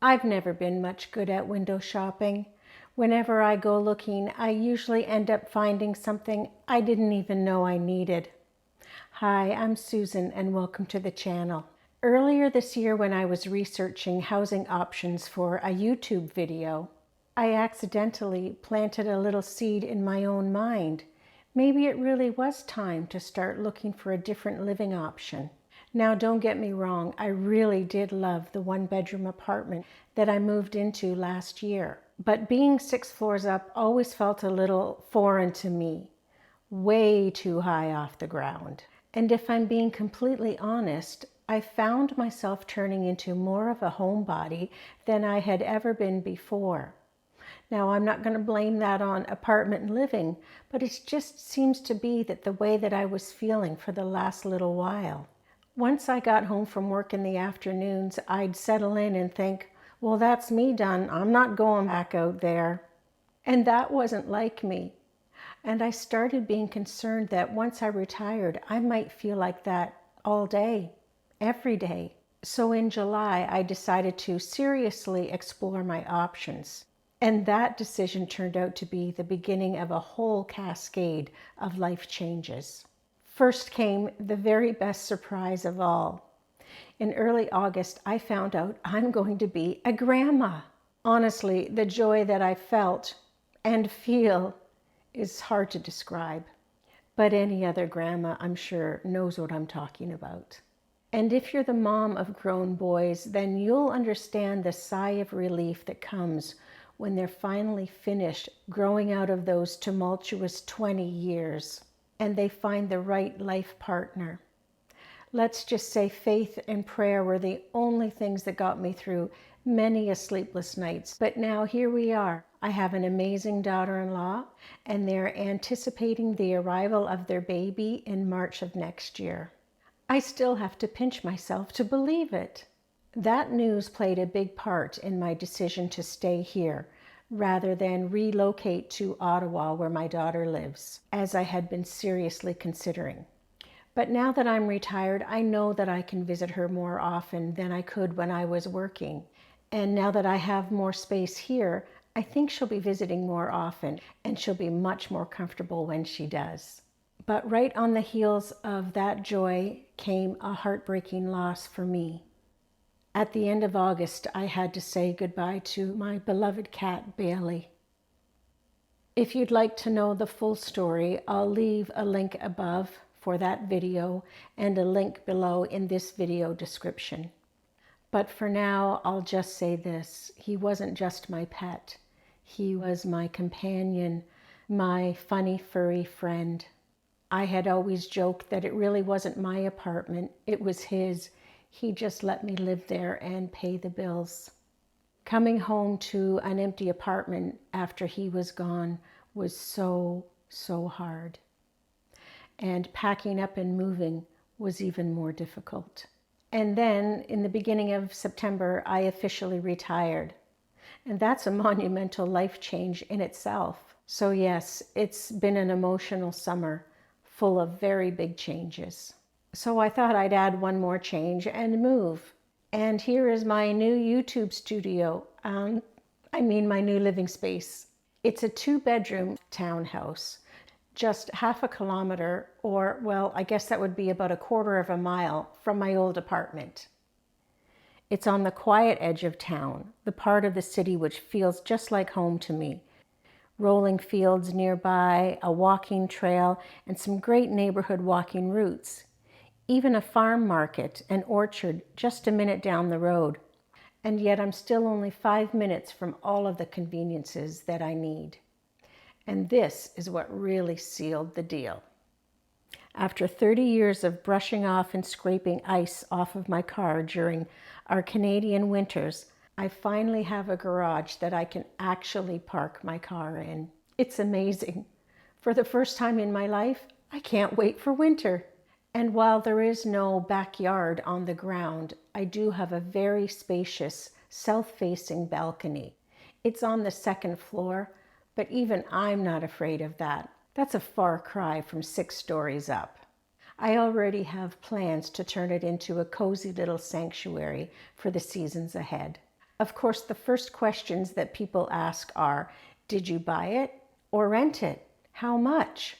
I've never been much good at window shopping. Whenever I go looking, I usually end up finding something I didn't even know I needed. Hi, I'm Susan and welcome to the channel. Earlier this year when I was researching housing options for a YouTube video, I accidentally planted a little seed in my own mind. Maybe it really was time to start looking for a different living option. Now, don't get me wrong, I really did love the one-bedroom apartment that I moved into last year. But being 6 floors up always felt a little foreign to me, way too high off the ground. And if I'm being completely honest, I found myself turning into more of a homebody than I had ever been before. Now, I'm not going to blame that on apartment living, but it just seems to be that the way that I was feeling for the last little while. Once I got home from work in the afternoons, I'd settle in and think, well, that's me done. I'm not going back out there. And that wasn't like me. And I started being concerned that once I retired, I might feel like that all day, every day. So in July, I decided to seriously explore my options. And that decision turned out to be the beginning of a whole cascade of life changes. First came the very best surprise of all. In early August, I found out I'm going to be a grandma. Honestly, the joy that I felt and feel is hard to describe. But any other grandma, I'm sure, knows what I'm talking about. And if you're the mom of grown boys, then you'll understand the sigh of relief that comes when they're finally finished growing out of those tumultuous 20 years. And they find the right life partner. Let's just say faith and prayer were the only things that got me through many a sleepless nights. But now here we are. I have an amazing daughter-in-law, and they're anticipating the arrival of their baby in March of next year. I still have to pinch myself to believe it. That news played a big part in my decision to stay here, rather than relocate to Ottawa where my daughter lives, as I had been seriously considering. But now that I'm retired, I know that I can visit her more often than I could when I was working. And now that I have more space here, I think she'll be visiting more often, and she'll be much more comfortable when she does. But right on the heels of that joy came a heartbreaking loss for me. At the end of August, I had to say goodbye to my beloved cat, Bailey. If you'd like to know the full story, I'll leave a link above for that video and a link below in this video description. But for now, I'll just say this. He wasn't just my pet. He was my companion, my funny, furry friend. I had always joked that it really wasn't my apartment, it was his. He just let me live there and pay the bills. Coming home to an empty apartment after he was gone was so hard. And packing up and moving was even more difficult. And then in the beginning of September, I officially retired. And that's a monumental life change in itself. So yes, it's been an emotional summer full of very big changes. So I thought I'd add one more change and move. And here is my new YouTube studio. My new living space. It's a 2-bedroom townhouse, just half a kilometer, or well, I guess that would be about a quarter of a mile from my old apartment. It's on the quiet edge of town, the part of the city which feels just like home to me. Rolling fields nearby, a walking trail, and some great neighborhood walking routes. Even a farm market, an orchard just a minute down the road. And yet I'm still only 5 minutes from all of the conveniences that I need. And this is what really sealed the deal. After 30 years of brushing off and scraping ice off of my car during our Canadian winters, I finally have a garage that I can actually park my car in. It's amazing. For the first time in my life, I can't wait for winter. And while there is no backyard on the ground, I do have a very spacious south-facing balcony. It's on the 2nd floor, but even I'm not afraid of that. That's a far cry from 6 stories up. I already have plans to turn it into a cozy little sanctuary for the seasons ahead. Of course, the first questions that people ask are, did you buy it or rent it? How much?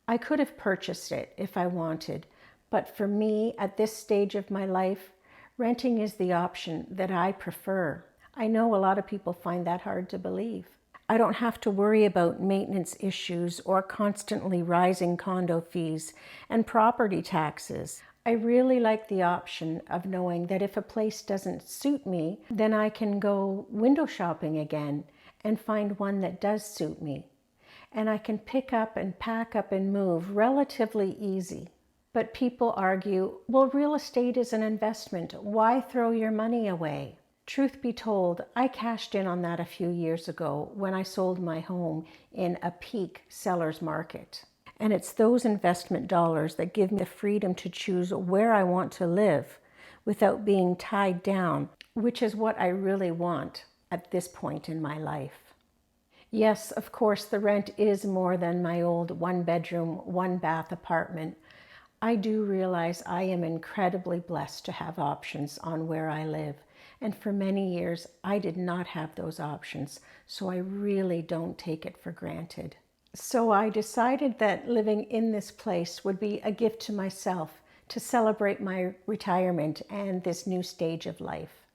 I could have purchased it if I wanted, but for me, at this stage of my life, renting is the option that I prefer. I know a lot of people find that hard to believe. I don't have to worry about maintenance issues or constantly rising condo fees and property taxes. I really like the option of knowing that if a place doesn't suit me, then I can go window shopping again and find one that does suit me. And I can pick up and pack up and move relatively easy. But people argue, well, real estate is an investment. Why throw your money away? Truth be told, I cashed in on that a few years ago when I sold my home in a peak seller's market. And it's those investment dollars that give me the freedom to choose where I want to live without being tied down, which is what I really want at this point in my life. Yes, of course, the rent is more than my old one-bedroom, one-bath apartment. I do realize I am incredibly blessed to have options on where I live. And for many years, I did not have those options, so I really don't take it for granted. So I decided that living in this place would be a gift to myself to celebrate my retirement and this new stage of life.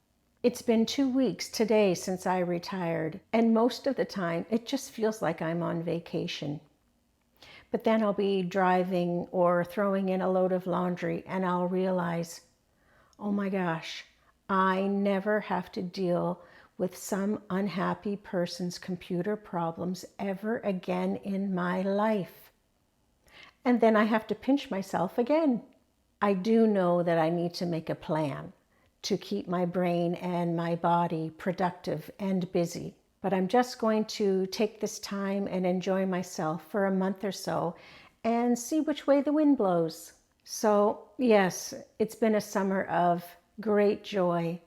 It's been 2 weeks today since I retired, and most of the time it just feels like I'm on vacation. But then I'll be driving or throwing in a load of laundry and I'll realize, oh my gosh, I never have to deal with some unhappy person's computer problems ever again in my life. And then I have to pinch myself again. I do know that I need to make a plan to keep my brain and my body productive and busy. But I'm just going to take this time and enjoy myself for a month or so and see which way the wind blows. So yes, it's been a summer of great joy,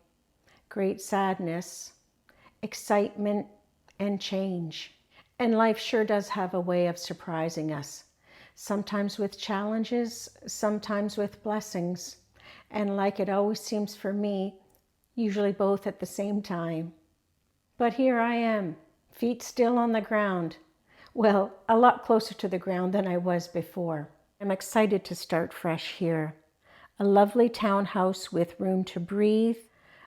great sadness, excitement, and change. And life sure does have a way of surprising us, sometimes with challenges, sometimes with blessings. And like it always seems for me, usually both at the same time. But here I am, feet still on the ground. Well, a lot closer to the ground than I was before. I'm excited to start fresh here. A lovely townhouse with room to breathe,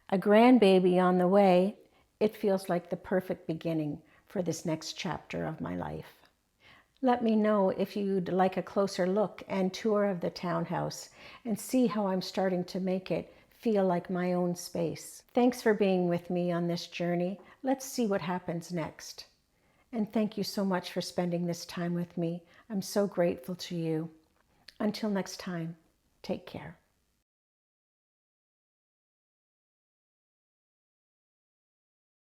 a grandbaby on the way. It feels like the perfect beginning for this next chapter of my life. Let me know if you'd like a closer look and tour of the townhouse and see how I'm starting to make it feel like my own space. Thanks for being with me on this journey. Let's see what happens next. And thank you so much for spending this time with me. I'm so grateful to you. Until next time, take care.